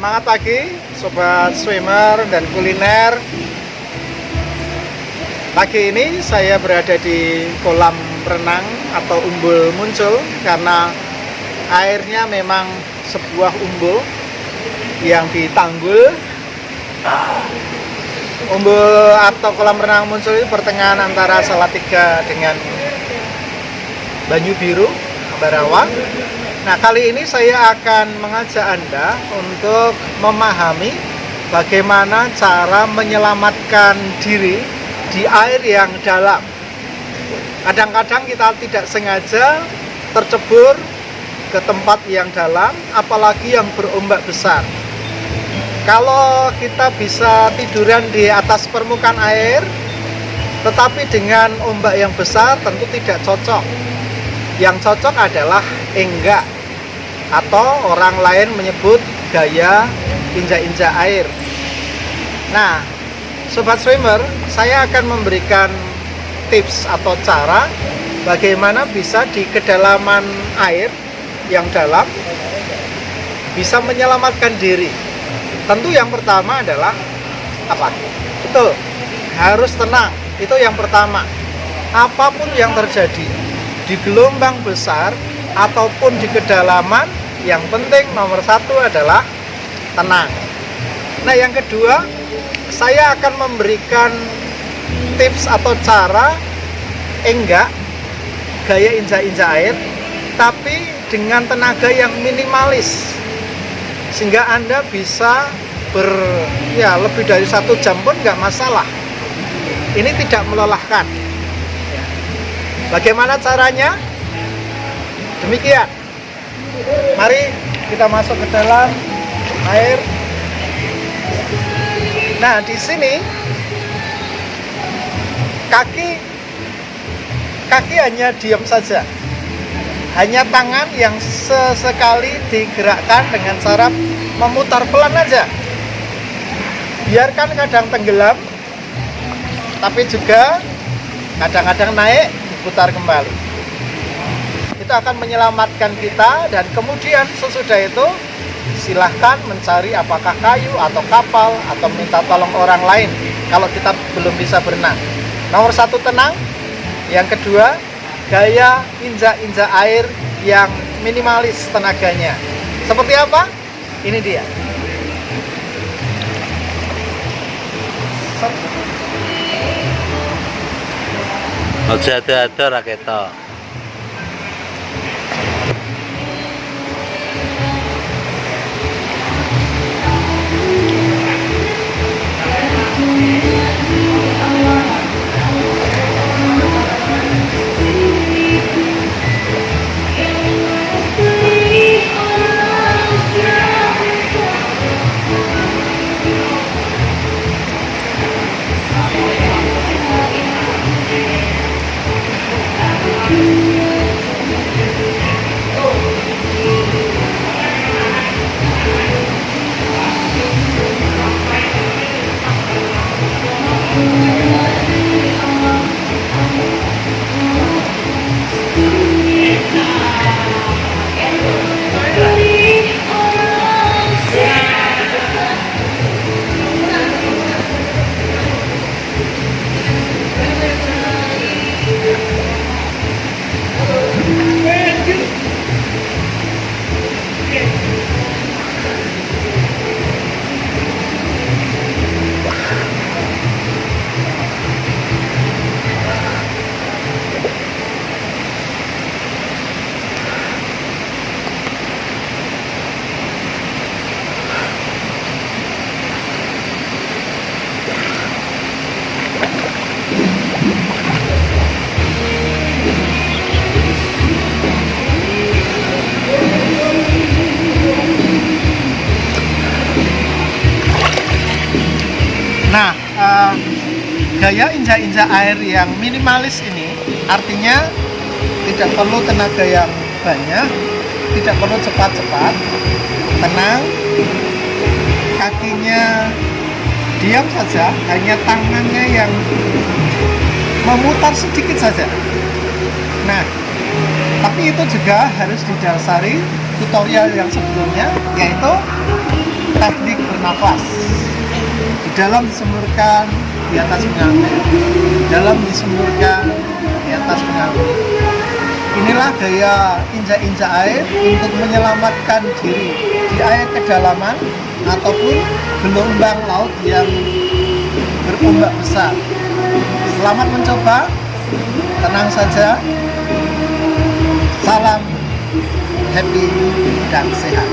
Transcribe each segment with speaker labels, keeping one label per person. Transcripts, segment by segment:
Speaker 1: Semangat pagi sobat swimmer dan kuliner. Pagi ini saya berada di kolam renang atau umbul muncul karena airnya memang sebuah umbul yang ditanggul. Umbul atau kolam renang muncul itu pertengahan antara Salatiga dengan Banyu Biru, Ambarawa. Nah, kali ini saya akan mengajak Anda untuk memahami bagaimana cara menyelamatkan diri di air yang dalam. Kadang-kadang kita tidak sengaja tercebur ke tempat yang dalam, apalagi yang berombak besar. Kalau kita bisa tiduran di atas permukaan air, tetapi dengan ombak yang besar tentu tidak cocok. Yang cocok adalah enggak, atau orang lain menyebut gaya injak-injak air. Nah, sobat swimmer, saya akan memberikan tips atau cara bagaimana bisa di kedalaman air yang dalam bisa menyelamatkan diri. Tentu yang pertama adalah apa? Betul, harus tenang. Itu yang pertama. Apapun yang terjadi di gelombang besar ataupun di kedalaman, yang penting nomor satu adalah tenang. Nah, yang kedua, saya akan memberikan tips atau cara enggak gaya injak-injak air, tapi dengan tenaga yang minimalis, sehingga Anda bisa lebih dari 1 jam pun nggak masalah. Ini tidak melelahkan. Bagaimana caranya? Demikian. Mari kita masuk ke dalam air. Nah, di sini kaki hanya diam saja. Hanya tangan yang sesekali digerakkan dengan cara memutar pelan aja. Biarkan kadang tenggelam, tapi juga kadang-kadang naik, diputar kembali. Itu akan menyelamatkan kita, dan kemudian sesudah itu silahkan mencari apakah kayu atau kapal atau minta tolong orang lain kalau kita belum bisa berenang. Nomor satu tenang, yang kedua gaya injak-injak air yang minimalis tenaganya. Seperti apa? Ini dia.
Speaker 2: Aja ada raketo.
Speaker 1: Nah, gaya injak-injak air yang minimalis ini artinya tidak perlu tenaga yang banyak, tidak perlu cepat-cepat, tenang, kakinya diam saja, hanya tangannya yang memutar sedikit saja. Nah, tapi itu juga harus didasari tutorial yang sebelumnya, yaitu teknik bernafas. Di dalam disemburkan, di atas mengambil. Di dalam disemburkan, di atas mengambil. Inilah gaya injak-injak air untuk menyelamatkan diri di air kedalaman ataupun gelombang laut yang berombak besar. Selamat mencoba, tenang saja. Salam happy dan sehat.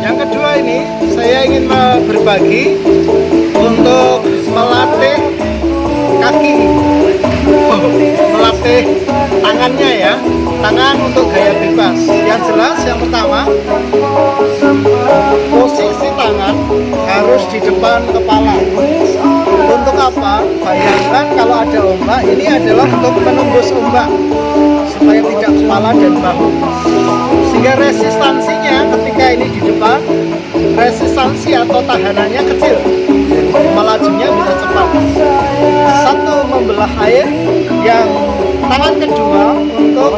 Speaker 1: Yang kedua ini saya ingin berbagi untuk melatih kaki, melatih tangannya ya, tangan untuk gaya bebas. Yang jelas yang pertama, posisi tangan harus di depan kepala. Untuk apa? Bayangkan kalau ada ombak, ini adalah untuk menembus ombak supaya tidak kepala dan bahu. Sehingga resistansinya ketika ini di depan, resistansi atau tahanannya kecil, melajunya bisa cepat. Satu, membelah air. Yang tangan kedua untuk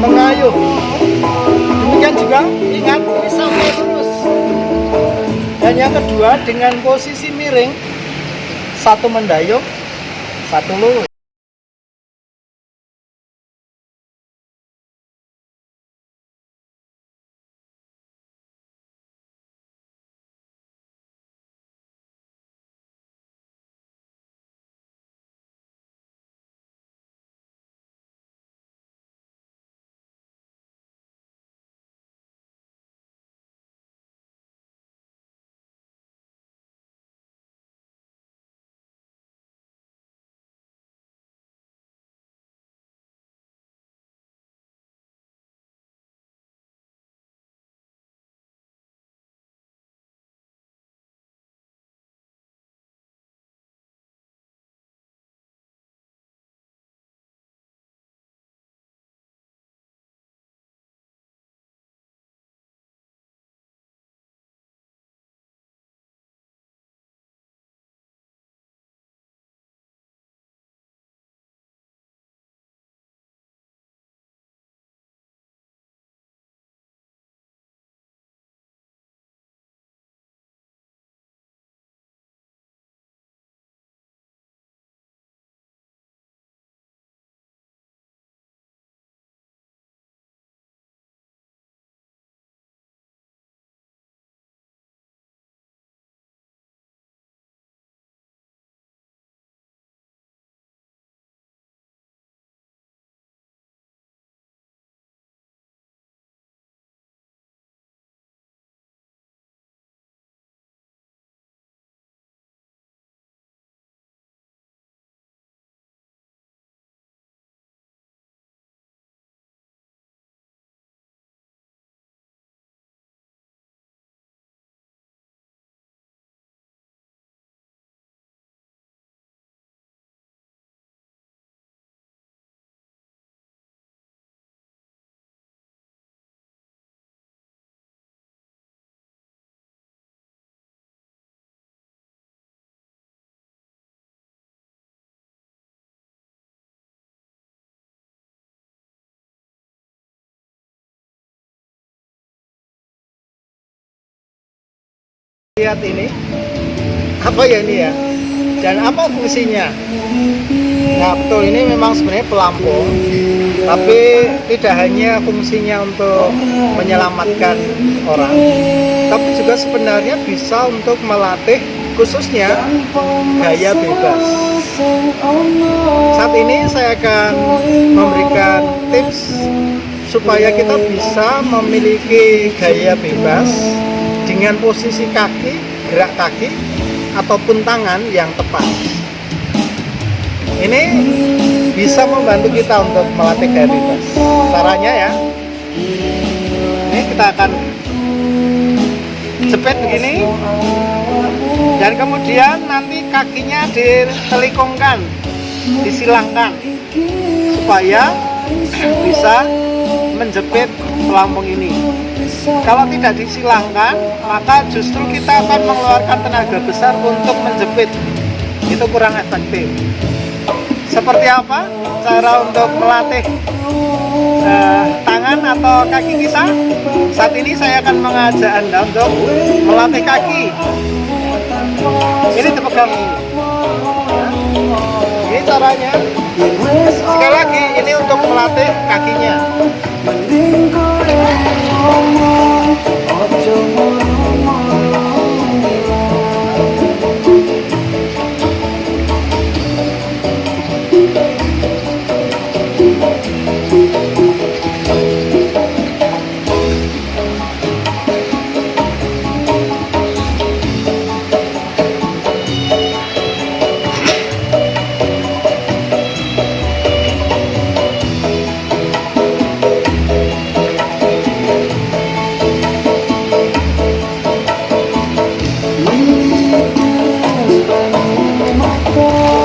Speaker 1: mengayuh. Demikian juga ingat ini sampai lurus. Dan yang kedua dengan posisi miring, satu mendayung, satu lurus. Lihat ini, apa ya ini ya, dan apa fungsinya? Nah betul, ini memang sebenarnya pelampung, tapi tidak hanya fungsinya untuk menyelamatkan orang, tapi juga sebenarnya bisa untuk melatih khususnya gaya bebas. Saat ini saya akan memberikan tips supaya kita bisa memiliki gaya bebas dengan posisi kaki, gerak kaki, ataupun tangan yang tepat. Ini bisa membantu kita untuk melatih gaya bebas. Caranya ya, ini kita akan jepit begini, dan kemudian nanti kakinya ditelikungkan, disilangkan, supaya bisa menjepit pelampung ini. Kalau tidak disilangkan, maka justru kita akan mengeluarkan tenaga besar untuk menjepit. Itu kurang efektif. Seperti apa cara untuk melatih tangan atau kaki kita. Saat ini saya akan mengajak Anda untuk melatih kaki. Ini dipegang. Ini caranya. Sekali lagi, ini untuk melatih kakinya.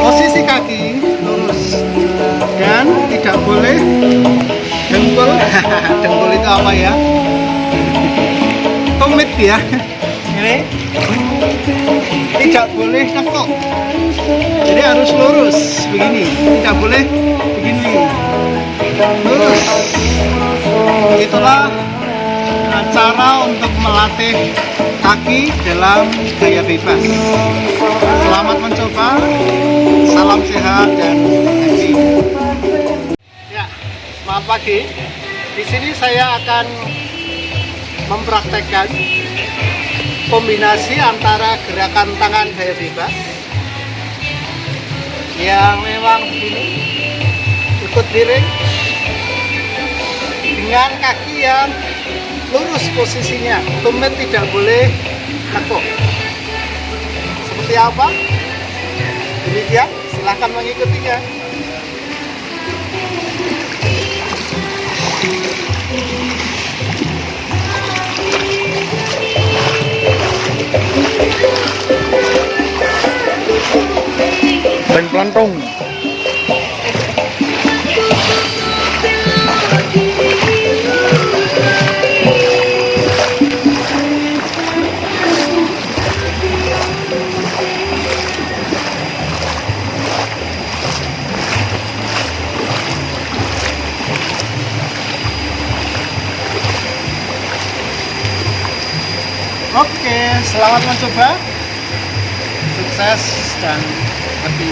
Speaker 1: Posisi kaki lurus dan tidak boleh dengkul. Dengkul itu apa ya? Tumit ya. Ini tidak boleh nekuk. Jadi harus lurus begini. Tidak boleh begini. Lurus. Itulah cara untuk melatih kaki dalam gaya bebas. Selamat mencoba. Salam sehat dan happy. Ya, selamat pagi. Di sini saya akan mempraktekkan kombinasi antara gerakan tangan gaya bebas yang memang begini, ikut miring, dengan kaki yang lurus posisinya, tumit tidak boleh nekuk. Seperti apa? Demikian, silahkan mengikutinya.
Speaker 3: Dan pelantong.
Speaker 1: Oke, selamat mencoba. Sukses dan happy.